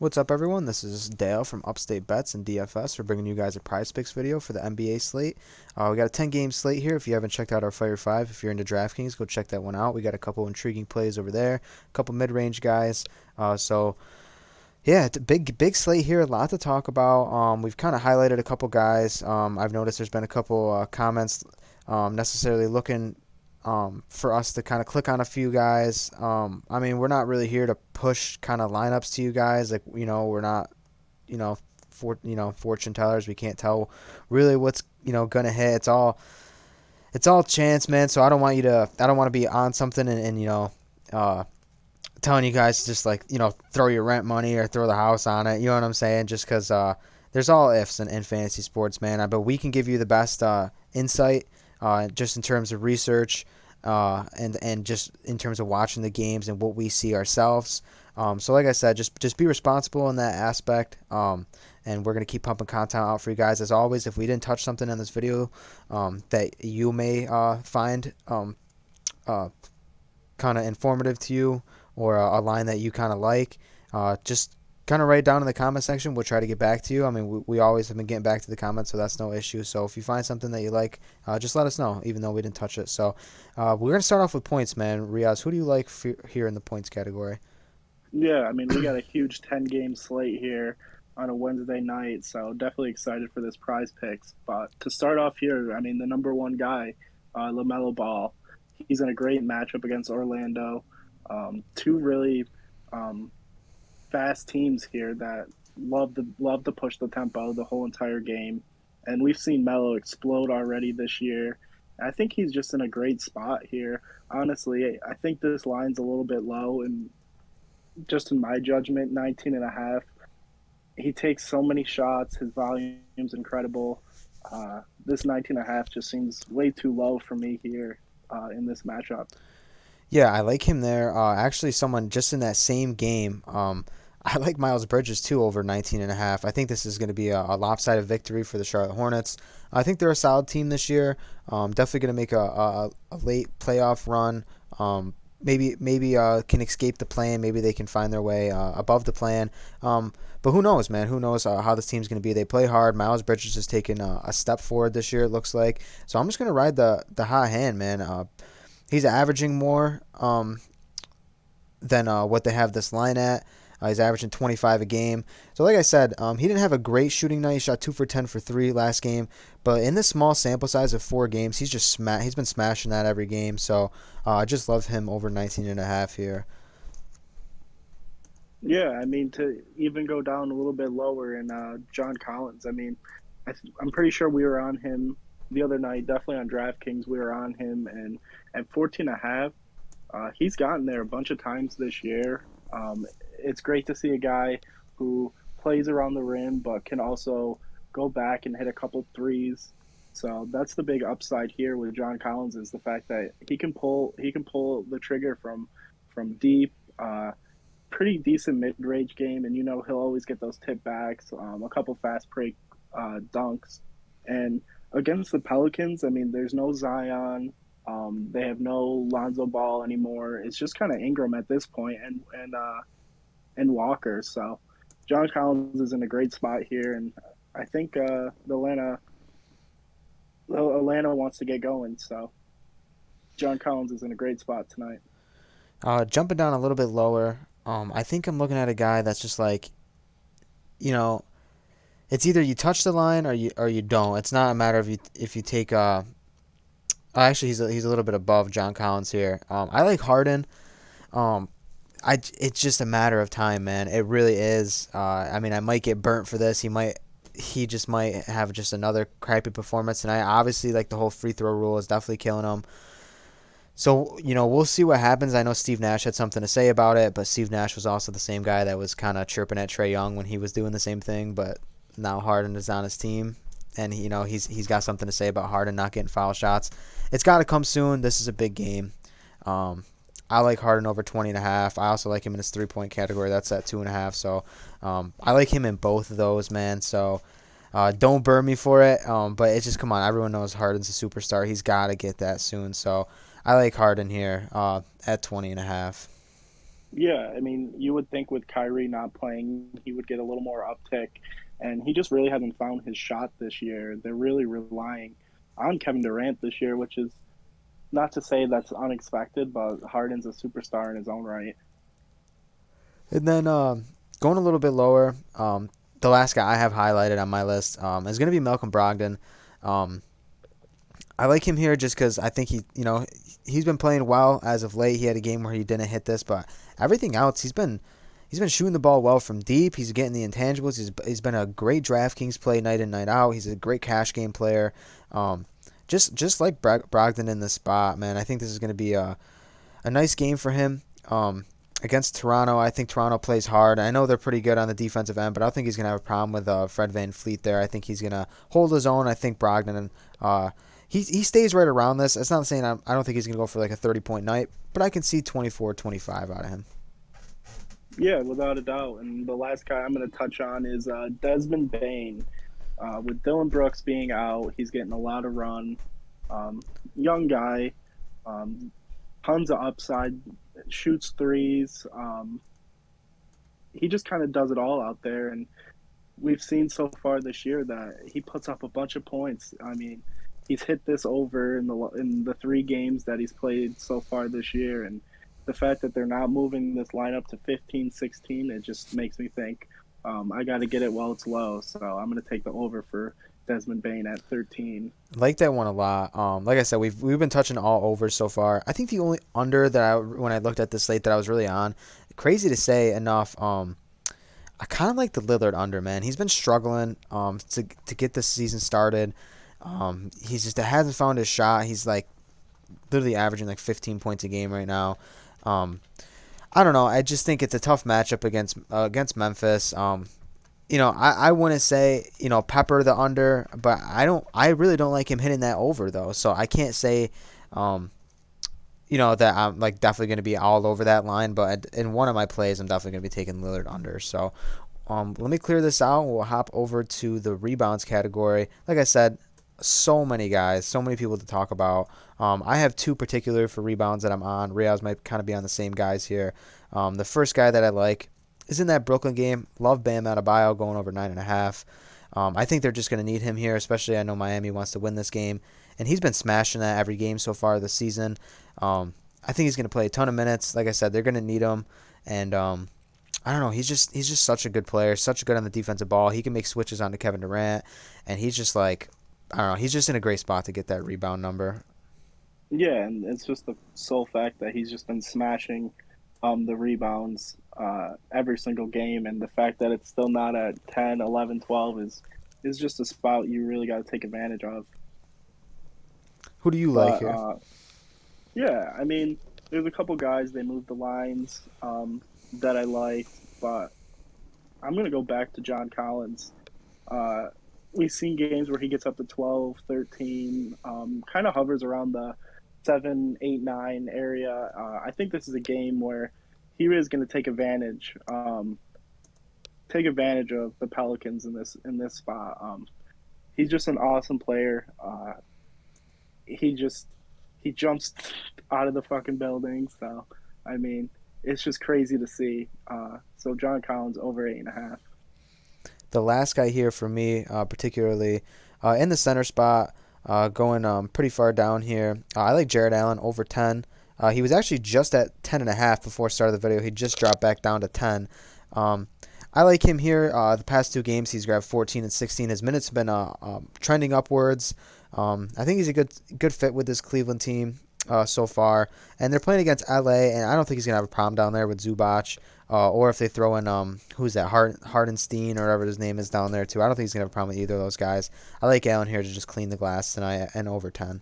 What's up, everyone? This is Dale from Upstate Bets and DFS. We're bringing you guys a Prize Picks video for the NBA slate. We got a 10-game slate here. If you haven't checked out our Fire 5, if you're into DraftKings, go check that one out. We got a couple intriguing plays over there, a couple mid-range guys. It's a big slate here. A lot to talk about. We've kind of highlighted a couple guys. I've noticed there's been a couple comments necessarily looking for us to kind of click on a few guys. We're not really here to push kind of lineups to you guys. We're not, fortune tellers. We can't tell really what's gonna hit. It's all chance, man. So I don't want to be on something and telling you guys to just throw your rent money or throw the house on it. You know what I'm saying? Just because there's all ifs in fantasy sports, man. But we can give you the best insight just in terms of research and just in terms of watching the games and what we see ourselves. So like I said, just be responsible in that aspect. And we're going to keep pumping content out for you guys. As always, if we didn't touch something in this video that you may find kind of informative to you or a line that you kind of like, just kind of write it down in the comment section. We'll try to get back to you. We always have been getting back to the comments, so that's no issue. So if you find something that you like, just let us know, even though we didn't touch it. So we're going to start off with points, man. Riaz, who do you like here in the points category? Yeah, we got a huge 10-game slate here on a Wednesday night, so definitely excited for this prize picks. But to start off here, the number one guy, LaMelo Ball, he's in a great matchup against Orlando. Two really fast teams here that love to push the tempo the whole entire game, and we've seen Melo explode already this year. I think he's just in a great spot here. Honestly, I think this line's a little bit low, and just in my judgment, 19 and a half. He takes so many shots. His volume's incredible. This 19 and a half just seems way too low for me here in this matchup. Yeah, I like him there. Actually, someone just in that same game. I like Miles Bridges too over 19 and a half. I think this is going to be a lopsided victory for the Charlotte Hornets. I think they're a solid team this year. Definitely going to make a late playoff run. Maybe can escape the plan. Maybe they can find their way above the plan. But who knows, man? Who knows how this team's going to be? They play hard. Miles Bridges has taken a step forward this year, it looks like. So I'm just going to ride the hot hand, man. He's averaging more than what they have this line at. He's averaging 25 a game. So like I said, he didn't have a great shooting night. He shot 2 for 10 for 3 last game. But in this small sample size of 4 games, he's been smashing that every game. So I just love him over 19 and a half here. Yeah, to even go down a little bit lower in John Collins. I'm pretty sure we were on him the other night. Definitely on DraftKings, we were on him, and at 14 and a half, he's gotten there a bunch of times this year. It's great to see a guy who plays around the rim but can also go back and hit a couple threes. So that's the big upside here with John Collins is the fact that he can pull the trigger from deep. Pretty decent mid range game, and he'll always get those tip backs, a couple fast break dunks, and against the Pelicans, there's no Zion. They have no Lonzo Ball anymore. It's just kind of Ingram at this point, and Walker. So John Collins is in a great spot here, and I think Atlanta wants to get going. So John Collins is in a great spot tonight. Jumping down a little bit lower, I think I'm looking at a guy that's just you know, it's either you touch the line or you don't. It's not a matter of if you take. Actually, he's a little bit above John Collins here. I like Harden. Um, it's just a matter of time, man. It really is. I might get burnt for this. He just might have just another crappy performance tonight. Obviously, like the whole free throw rule is definitely killing him. So, we'll see what happens. I know Steve Nash had something to say about it, but Steve Nash was also the same guy that was kind of chirping at Trey Young when he was doing the same thing, but now Harden is on his team, and he's got something to say about Harden not getting foul shots. It's got to come soon. This is a big game. I like Harden over 20.5. I also like him in his 3-point category. That's at 2.5. So I like him in both of those, man. So don't burn me for it. But it's just, come on. Everyone knows Harden's a superstar. He's got to get that soon. So I like Harden here at 20.5. Yeah, I mean, you would think with Kyrie not playing, he would get a little more uptick, and he just really hasn't found his shot this year. They're really relying on Kevin Durant this year, which is not to say that's unexpected, but Harden's a superstar in his own right. And then going a little bit lower, the last guy I have highlighted on my list is going to be Malcolm Brogdon. Um, I like him here just because I think he's been playing well as of late. He had a game where he didn't hit this, but everything else he's been shooting the ball well from deep. He's getting the intangibles. He's been a great DraftKings play night in night out. He's a great cash game player. Um, just like Brogdon in this spot, man. I think this is going to be a nice game for him. Against Toronto, I think Toronto plays hard. I know they're pretty good on the defensive end, but I don't think he's going to have a problem with Fred VanVleet there. I think he's going to hold his own. I think Brogdon, he stays right around this. It's not saying I don't think he's going to go for like a 30-point night, but I can see 24, 25 out of him. Yeah, without a doubt. And the last guy I'm going to touch on is Desmond Bane. With Dylan Brooks being out, he's getting a lot of run. Young guy, um, tons of upside, shoots threes. He just kind of does it all out there, and we've seen so far this year that he puts up a bunch of points. I mean, he's hit this over in the 3 games that he's played so far this year, and the fact that they're not moving this lineup to 15, 16, it just makes me think I got to get it while it's low. So I'm going to take the over for Desmond Bain at 13. Like that one a lot. Like I said, we've been touching all overs so far. I think the only under that when I looked at this slate that I was really on, crazy to say enough. I kind of like the Lillard under, man. He's been struggling to get the season started. He's just hasn't found his shot. He's like literally averaging like 15 points a game right now. Um, I don't know. I just think it's a tough matchup against Memphis. I want to say Pepper the under, but I really don't like him hitting that over though. So I can't say um, that I'm like definitely going to be all over that line. But in one of my plays, I'm definitely going to be taking Lillard under. So let me clear this out. We'll hop over to the rebounds category. Like I said, so many guys, so many people to talk about. I have two particular for rebounds that I'm on. Riaz might kind of be on the same guys here. The first guy that I like is in that Brooklyn game. Love Bam Adebayo going over 9.5. I think they're just going to need him here, especially I know Miami wants to win this game, and he's been smashing that every game so far this season. I think he's going to play a ton of minutes. Like I said, they're going to need him, and I don't know. He's just such a good player, such good on the defensive ball. He can make switches onto Kevin Durant, and he's just like I don't know. He's just in a great spot to get that rebound number. Yeah, and it's just the sole fact that he's just been smashing the rebounds every single game, and the fact that it's still not at 10, 11, 12 is just a spot you really got to take advantage of. Who do you like But here? yeah, I mean, there's a couple guys they moved the lines that I liked, but I'm gonna go back to John Collins. Uh, we've seen games where he gets up to 12, 13, kind of hovers around the 7, 8, 9 area. I think this is a game where he is going to take advantage of the Pelicans in this spot. He's just an awesome player. He just he jumps out of the fucking building. So I mean, it's just crazy to see. So John Collins over 8.5. The last guy here for me, particularly in the center spot, going pretty far down here. I like Jared Allen over 10. He was actually just at 10.5 before start of the video. He just dropped back down to 10. Um, I like him here. The past 2 games, he's grabbed 14 and 16. His minutes have been trending upwards. I think he's a good fit with this Cleveland team so far. And they're playing against LA, and I don't think he's gonna have a problem down there with Zubac. Or if they throw in who's that Hardenstein or whatever his name is down there too. I don't think he's gonna have a problem with either of those guys. I like Allen here to just clean the glass tonight and over 10.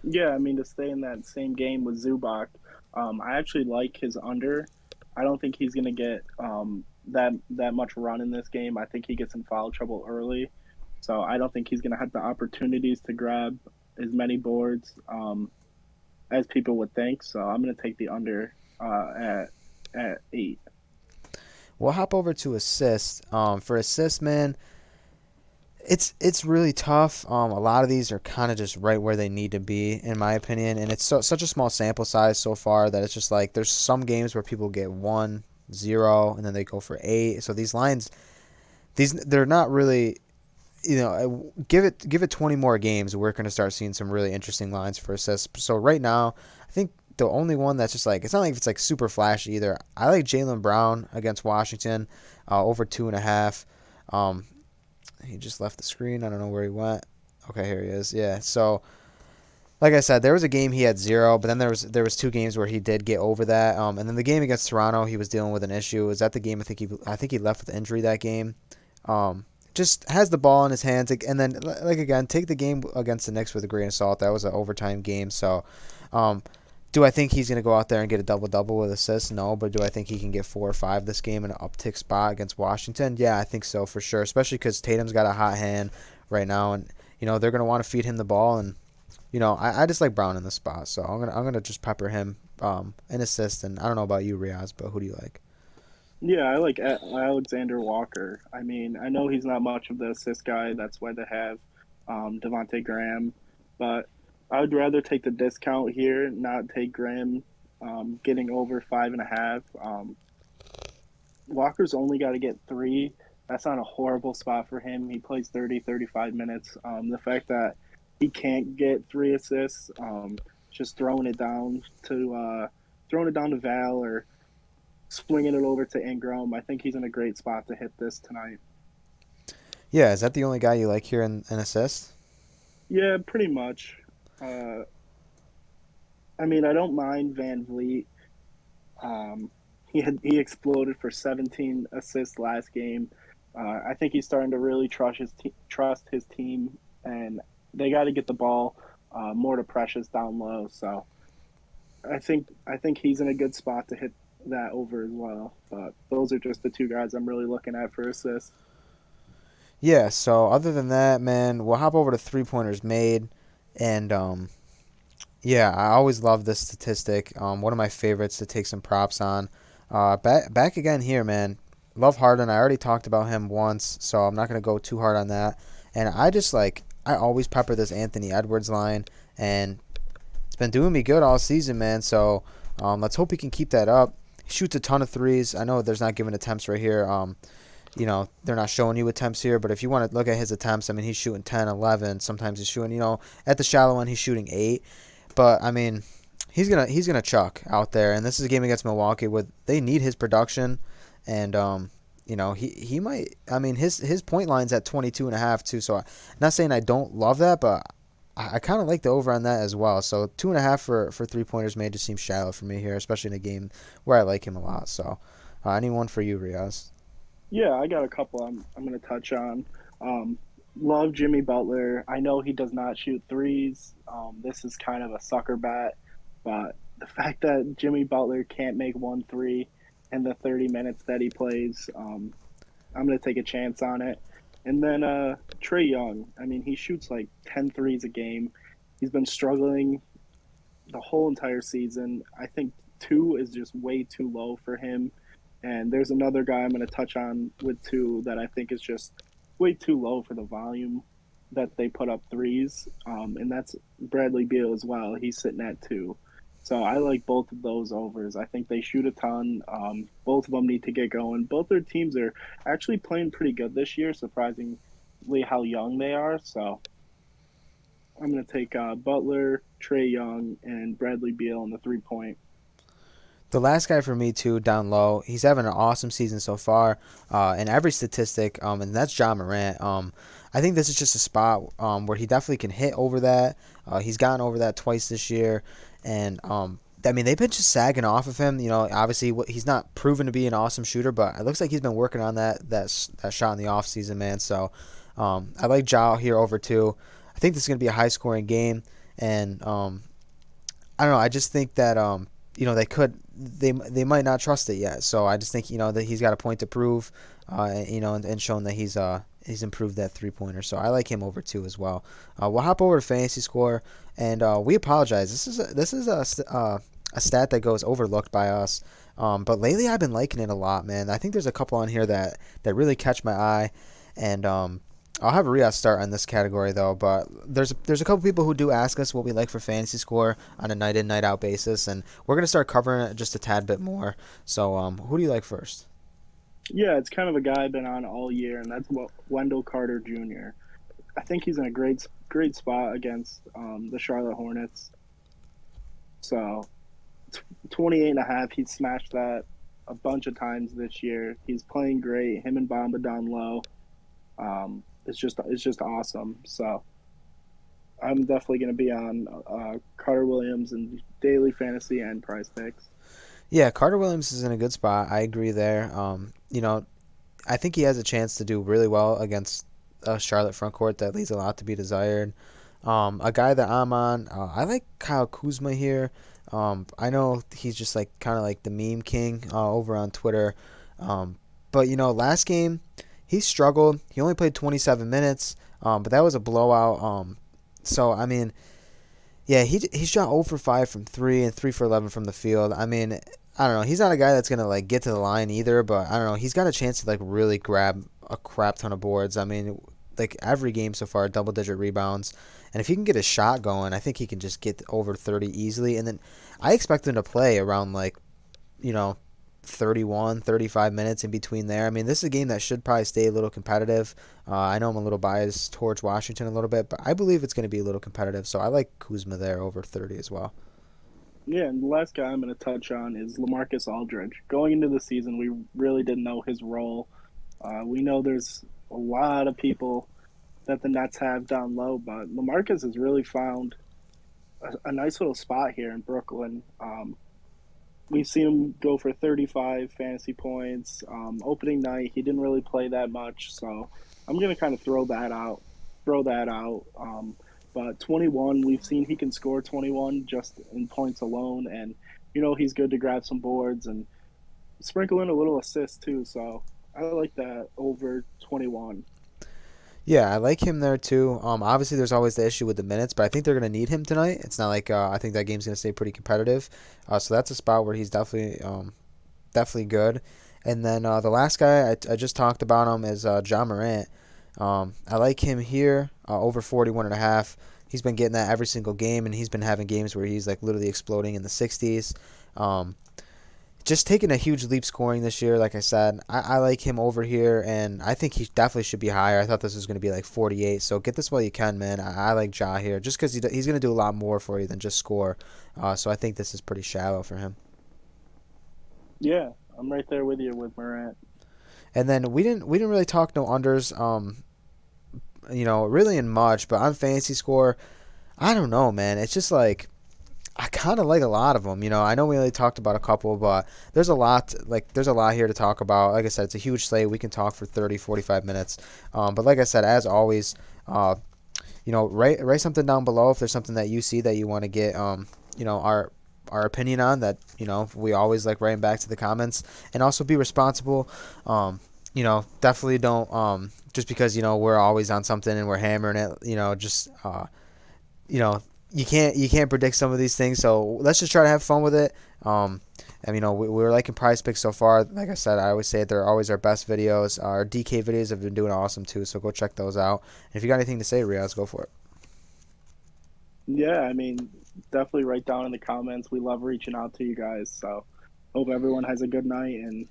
Yeah, I mean to stay in that same game with Zubac, I actually like his under. I don't think he's going to get that much run in this game. I think he gets in foul trouble early, so I don't think he's going to have the opportunities to grab as many boards as people would think. So I'm going to take the under at 8. We'll hop over to assists. For assists, man, It's really tough. A lot of these are kind of just right where they need to be, in my opinion, and it's such a small sample size so far that it's just like there's some games where people get 1-0, and then they go for 8. So these lines, they're not really. Give it 20 more games, we're going to start seeing some really interesting lines for assists. So right now, I think the only one that's just like it's not like it's like super flashy either. I like Jaylen Brown against Washington, over 2.5. Um, he just left the screen. I don't know where he went. Okay, here he is. Yeah. So, like I said, there was a game he had 0, but then there was 2 games where he did get over that. And then the game against Toronto, he was dealing with an issue. Was that the game? I think he left with injury that game. Um, just has the ball in his hands, and then like again, take the game against the Knicks with a grain of salt. That was an overtime game. So, um, do I think he's going to go out there and get a double double with assists? No, but do I think he can get 4 or 5 this game in an uptick spot against Washington? Yeah, I think so for sure. Especially because Tatum's got a hot hand right now, and they're going to want to feed him the ball, and I just like Brown in this spot, so I'm gonna just pepper him an assist. And I don't know about you, Riaz, but who do you like? Yeah, I like Alexander Walker. I mean, I know he's not much of the assist guy. That's why they have Devontae Graham, but I would rather take the discount here, not take Graham getting over 5.5. Walker's only got to get 3. That's not a horrible spot for him. He plays 30, 35 minutes. The fact that he can't get 3 assists, just throwing it down to Val or swinging it over to Ingram. I think he's in a great spot to hit this tonight. Yeah, is that the only guy you like here in assist? Yeah, pretty much. Uh, I mean, I don't mind Van Vliet. He exploded for 17 assists last game. I think he's starting to really trust his team, and they got to get the ball more to Precious down low. So I think he's in a good spot to hit that over as well. But those are just the 2 guys I'm really looking at for assists. Yeah. So other than that, man, we'll hop over to 3 pointers made, and yeah, I always love this statistic. One of my favorites to take some props on. Back again here, man. Love Harden. I already talked about him once, so I'm not gonna go too hard on that. And I always pepper this Anthony Edwards line, and it's been doing me good all season, man. So let's hope he can keep that up. He shoots a ton of threes. I know there's not giving attempts right here. They're not showing you attempts here, but if you want to look at his attempts, I mean, he's shooting 10, 11. Sometimes he's shooting, at the shallow end, he's shooting 8. But I mean, he's gonna chuck out there, and this is a game against Milwaukee where they need his production, and he might. I mean, his point line's at 22.5 too. So I'm not saying I don't love that, but I kind of like the over on that as well. So 2.5 for 3 pointers made just seems shallow for me here, especially in a game where I like him a lot. So anyone for you, Riaz? Yeah, I got a couple I'm going to touch on. Um, Love Jimmy Butler. I know he does not shoot threes. This is kind of a sucker bet, but the fact that Jimmy Butler can't make 1 3 in the 30 minutes that he plays, I'm going to take a chance on it. And then Trey Young. I mean, he shoots like 10 threes a game. He's been struggling the whole entire season. I think 2 is just way too low for him. And there's another guy I'm going to touch on with 2 that I think is just way too low for the volume that they put up threes. And that's Bradley Beal as well. He's sitting at 2. So I like both of those overs. I think they shoot a ton. Both of them need to get going. Both their teams are actually playing pretty good this year, surprisingly how young they are. So I'm going to take Butler, Trey Young, and Bradley Beal in the 3 point. The last guy for me too, down low. He's having an awesome season so far, in every statistic, and that's John Morant. I think this is just a spot where he definitely can hit over that. He's gotten over that twice this year, and I mean they've been just sagging off of him. Obviously he's not proven to be an awesome shooter, but it looks like he's been working on that shot in the off season, man. So I like Ja here over 2. I think this is gonna be a high scoring game, and I don't know. I just think that they might not trust it yet. So I just think that he's got a point to prove, and shown that he's improved that 3 pointer. So I like him over 2 as well. We'll hop over to fantasy score, and we apologize. This is a stat that goes overlooked by us. But lately I've been liking it a lot, man. I think there's a couple on here that really catch my eye, and I'll have Riaz start on this category though, but there's a couple people who do ask us what we like for fantasy score on a night in night out basis, and we're gonna start covering it just a tad bit more. So who do you like first? Yeah, it's kind of a guy I've been on all year, and that's Wendell Carter Jr. I think he's in a great spot against the Charlotte Hornets. So 28 and a half, he smashed that a bunch of times this year. He's playing great. Him and Bamba down low. It's just awesome. So I'm definitely going to be on Carter Williams and daily fantasy and prize picks. Yeah, Carter Williams is in a good spot. I agree there. I think he has a chance to do really well against a Charlotte front court that leaves a lot to be desired. A guy that I'm on, I like Kyle Kuzma here. I know he's just like kind of like the meme king over on Twitter. But last game he struggled. He only played 27 minutes, but that was a blowout. So I mean, yeah, he shot 0 for 5 from three and 3 for 11 from the field. I mean, I don't know. He's not a guy that's gonna like get to the line either, but I don't know. He's got a chance to like really grab a crap ton of boards. I mean, like every game so far, double digit rebounds, and if he can get a shot going, I think he can just get over 30 easily. And then I expect him to play around like you know 31, 35 minutes in between there. I mean, this is a game that should probably stay a little competitive. I know I'm a little biased towards Washington a little bit, but I believe it's going to be a little competitive. So I like Kuzma there over 30 as well. Yeah, and the last guy I'm going to touch on is LaMarcus Aldridge. Going into the season, we really didn't know his role. We know there's a lot of people that the Nets have down low, but LaMarcus has really found a nice little spot here in Brooklyn. We've seen him go for 35 fantasy points. Opening night, he didn't really play that much, so I'm going to kind of throw that out. Throw that out. But 21, we've seen he can score 21 just in points alone, and he's good to grab some boards and sprinkle in a little assist too. So I like that over 21. Yeah, I like him there too. Obviously, there's always the issue with the minutes, but I think they're going to need him tonight. It's not like I think that game's going to stay pretty competitive. So that's a spot where he's definitely good. And then the last guy I just talked about him is John Morant. I like him here over 41 and a half. He's been getting that every single game, and he's been having games where he's like literally exploding in the 60s. Um, just taking a huge leap scoring this year. Like I said, I like him over here, and I think he definitely should be higher. I thought this was going to be like 48, so get this while you can, man. I like Ja here, just because he's going to do a lot more for you than just score. So I think this is pretty shallow for him. Yeah, I'm right there with you with Morant. And then we didn't really talk no unders. Really in much, but on fantasy score, I don't know, man. It's just like I kind of like a lot of them. I know we only talked about a couple, but there's a lot here to talk about. Like I said, it's a huge slate. We can talk for 30, 45 minutes. But like I said, as always, write something down below if there's something that you see that you want to get, our opinion on that. We always like writing back to the comments, and also be responsible. Definitely don't just because we're always on something and we're hammering it. Just you know you can't predict some of these things, so let's just try to have fun with it. And we're liking Prize Picks so far. Like I said, I always say they're always our best videos. Our DK videos have been doing awesome too, so go check those out. And if you got anything to say, Riaz, go for it. Yeah, I mean, definitely write down in the comments. We love reaching out to you guys. So hope everyone has a good night and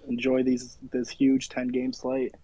enjoy this huge 10 game slate.